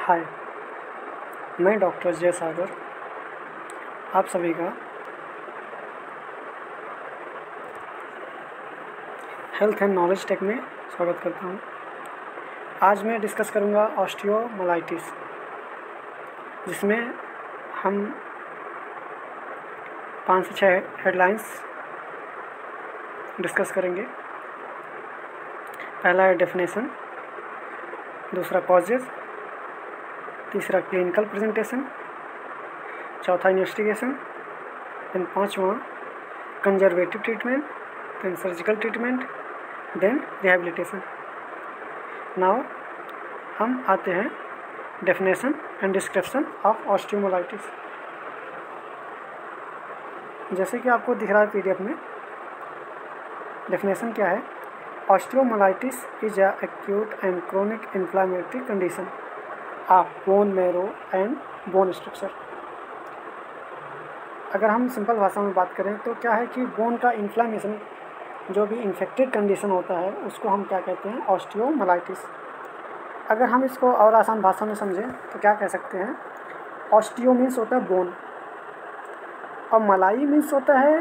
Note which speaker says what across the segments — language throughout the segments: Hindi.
Speaker 1: हाय, मैं डॉक्टर जय सागर आप सभी का हेल्थ एंड नॉलेज टेक में स्वागत करता हूँ। आज मैं डिस्कस करूँगा ऑस्टियोमाइलाइटिस, जिसमें हम 5 से 6 हेडलाइंस डिस्कस करेंगे। पहला है डेफिनेशन, दूसरा कॉजेज़, तीसरा क्लिनिकल प्रेजेंटेशन, चौथा इन्वेस्टिगेशन, देन पाँचवा conservative treatment, then surgical treatment, then rehabilitation. Now हम आते हैं definition and description of osteomyelitis. जैसे कि आपको दिख रहा है पीडीएफ में, डेफिनेशन क्या है? Osteomyelitis is a acute and chronic inflammatory condition of bone marrow and bone structure. अगर हम सिंपल भाषा में बात करें तो क्या है कि बोन का इन्फ्लेमेशन, जो भी इन्फेक्टेड कंडीशन होता है, उसको हम क्या कहते हैं? ऑस्टियोमाइलाइटिस। अगर हम इसको और आसान भाषा में समझें तो क्या कह सकते हैं? ऑस्टियो मीन्स होता है बोन, और मलाई मीन्स होता है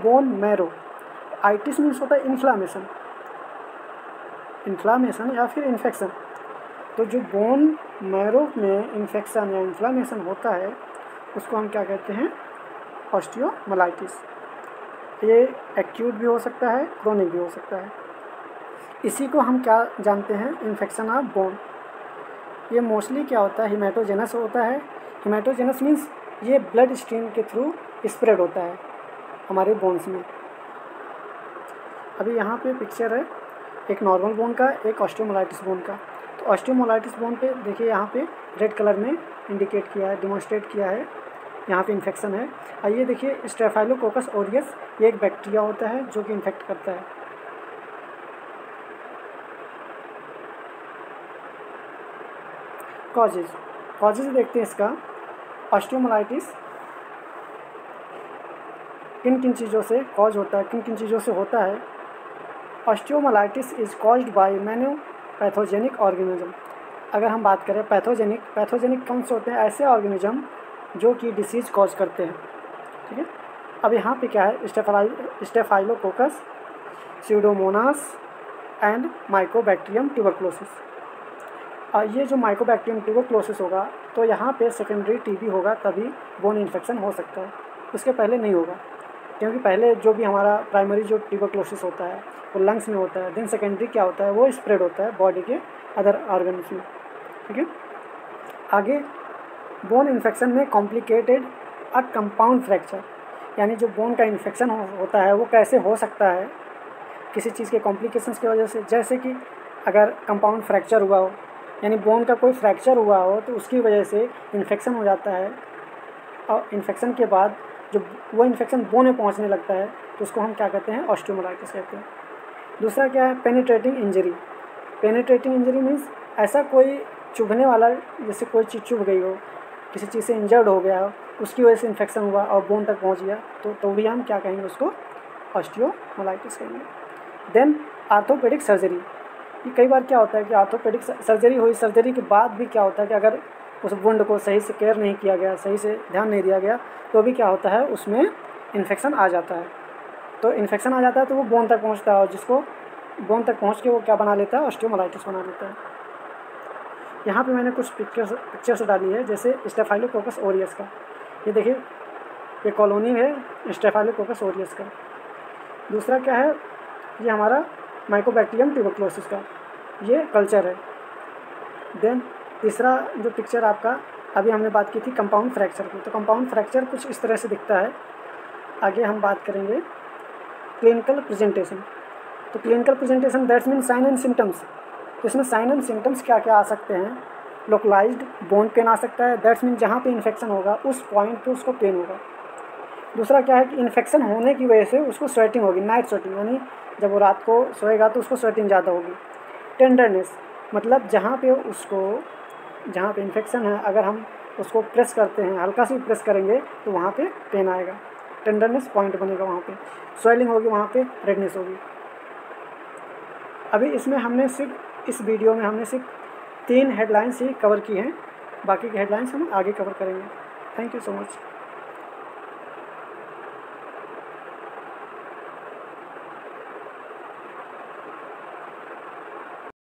Speaker 1: बोन मैरो, आइटिस मीन्स होता है इन्फ्लामेशन या फिर इन्फेक्शन। तो जो बोन मैरो में इन्फेक्शन या इन्फ्लामेशन होता है उसको हम क्या कहते हैं? ऑस्टियोमाइलाइटिस। ये एक्यूट भी हो सकता है, क्रोनिक भी हो सकता है। इसी को हम क्या जानते हैं? Infection of bone. ये मोस्टली क्या होता है? हिमेटोजेनस होता है। हिमेटोजेनस मीन्स ये ब्लड स्ट्रीम के थ्रू स्प्रेड होता है हमारे बोन्स में। अभी यहाँ पे पिक्चर है एक नॉर्मल बोन का, एक ऑस्टियोमाइलाइटिस बोन का। तो ऑस्टियोमाइलाइटिस बोन पे देखिए, यहाँ पे रेड कलर में इंडिकेट किया है, डिमॉन्स्ट्रेट किया है, यहाँ पे इन्फेक्शन है। और ये देखिए स्टेफाइलोकोकस ऑरियस, ये एक बैक्टीरिया होता है जो कि इन्फेक्ट करता है। कॉजेज देखते हैं इसका। ऑस्टियोमाइलाइटिस किन किन चीज़ों से कॉज होता है, किन किन चीज़ों से होता है? Osteomyelitis is caused by many pathogenic organism. अगर हम बात करें पैथोजेनिक कौन से होते हैं? ऐसे ऑर्गेनिज्म जो कि डिसीज़ कॉज करते हैं। ठीक है, अब यहाँ पे क्या है? Staphylococcus, Pseudomonas and Mycobacterium tuberculosis. और ये जो माइकोबैक्टीरियम ट्यूबरक्लोसिस होगा तो यहाँ पे सेकेंडरी टीबी होगा, तभी बोन इन्फेक्शन हो सकता है, उसके पहले नहीं होगा। क्योंकि पहले जो भी हमारा प्राइमरी जो ट्यूबरक्लोसिस होता है वो लंग्स में होता है, देन सेकेंडरी क्या होता है? वो स्प्रेड होता है बॉडी के अदर ऑर्गन्स में। ठीक है, आगे बोन इन्फेक्शन में कॉम्प्लिकेटेड अ कंपाउंड फ्रैक्चर, यानी जो बोन का इन्फेक्शन होता है वो कैसे हो सकता है? किसी चीज़ के कॉम्प्लिकेशंस की वजह से। जैसे कि अगर कंपाउंड फ्रैक्चर हुआ हो, यानी बोन का कोई फ्रैक्चर हुआ हो, तो उसकी वजह से इन्फेक्शन हो जाता है, और इन्फेक्शन के बाद जो वो इन्फेक्शन बोन में पहुंचने लगता है तो उसको हम क्या कहते हैं? ऑस्टियोमाइलाइटिस कहते हैं। दूसरा क्या है? Penetrating injury. Penetrating injury means ऐसा कोई चुभने वाला, जैसे कोई चीज़ चुभ गई हो, किसी चीज़ से इंजर्ड हो गया हो, उसकी वजह से इन्फेक्शन हुआ और बोन तक पहुंच गया, तो भी हम क्या कहेंगे? उसको ऑस्टियोमाइलाइटिस कहेंगे। Then orthopaedic surgery. ये कई बार क्या होता है कि आर्थोपेडिक सर्जरी हुई, सर्जरी के बाद भी क्या होता है कि अगर उस वुंड को सही से केयर नहीं किया गया, सही से ध्यान नहीं दिया गया, तो भी क्या होता है? उसमें इन्फेक्शन आ जाता है। तो इन्फेक्शन आ जाता है तो वो बोन तक पहुंचता है, और जिसको बोन तक पहुंच के वो क्या बना लेता है? ऑस्टियोमाइलाइटिस बना लेता है। यहाँ पे मैंने कुछ पिक्चर्स डाली है, जैसे स्टेफाइलोकोकस ऑरियस का। ये देखिए, ये कॉलोनी है स्टेफाइलोकोकस ऑरियस का। दूसरा क्या है? ये हमारा माइकोबैक्टीरियम ट्यूबरक्लोसिस का ये कल्चर है। देन तीसरा जो पिक्चर आपका, अभी हमने बात की थी कंपाउंड फ्रैक्चर की, तो कंपाउंड फ्रैक्चर कुछ इस तरह से दिखता है। आगे हम बात करेंगे क्लिनिकल प्रेजेंटेशन। तो clinical presentation that's mean sine and symptoms. तो इसमें साइन एंड सिम्टम्स क्या क्या आ सकते हैं? लोकलाइज्ड बोन पेन आ सकता है, दैट्स मीन जहाँ पे इन्फेक्शन होगा उस पॉइंट पे उसको पेन होगा। दूसरा क्या है कि इन्फेक्शन होने की वजह से उसको स्वेटिंग होगी, नाइट स्वेटिंग, यानी जब वो रात को सोएगा तो उसको स्वेटिंग ज़्यादा होगी। टेंडरनेस, मतलब जहाँ पे इन्फेक्शन है, अगर हम उसको प्रेस करते हैं, हल्का सी प्रेस करेंगे तो वहाँ पे पेन आएगा, टेंडरनेस पॉइंट बनेगा वहाँ पे, स्वेलिंग होगी, वहाँ पे रेडनेस होगी। अभी इसमें हमने सिर्फ इस वीडियो में हमने सिर्फ 3 हेडलाइंस ही कवर की हैं, बाकी की हेडलाइंस हम आगे कवर करेंगे। Thank you so much.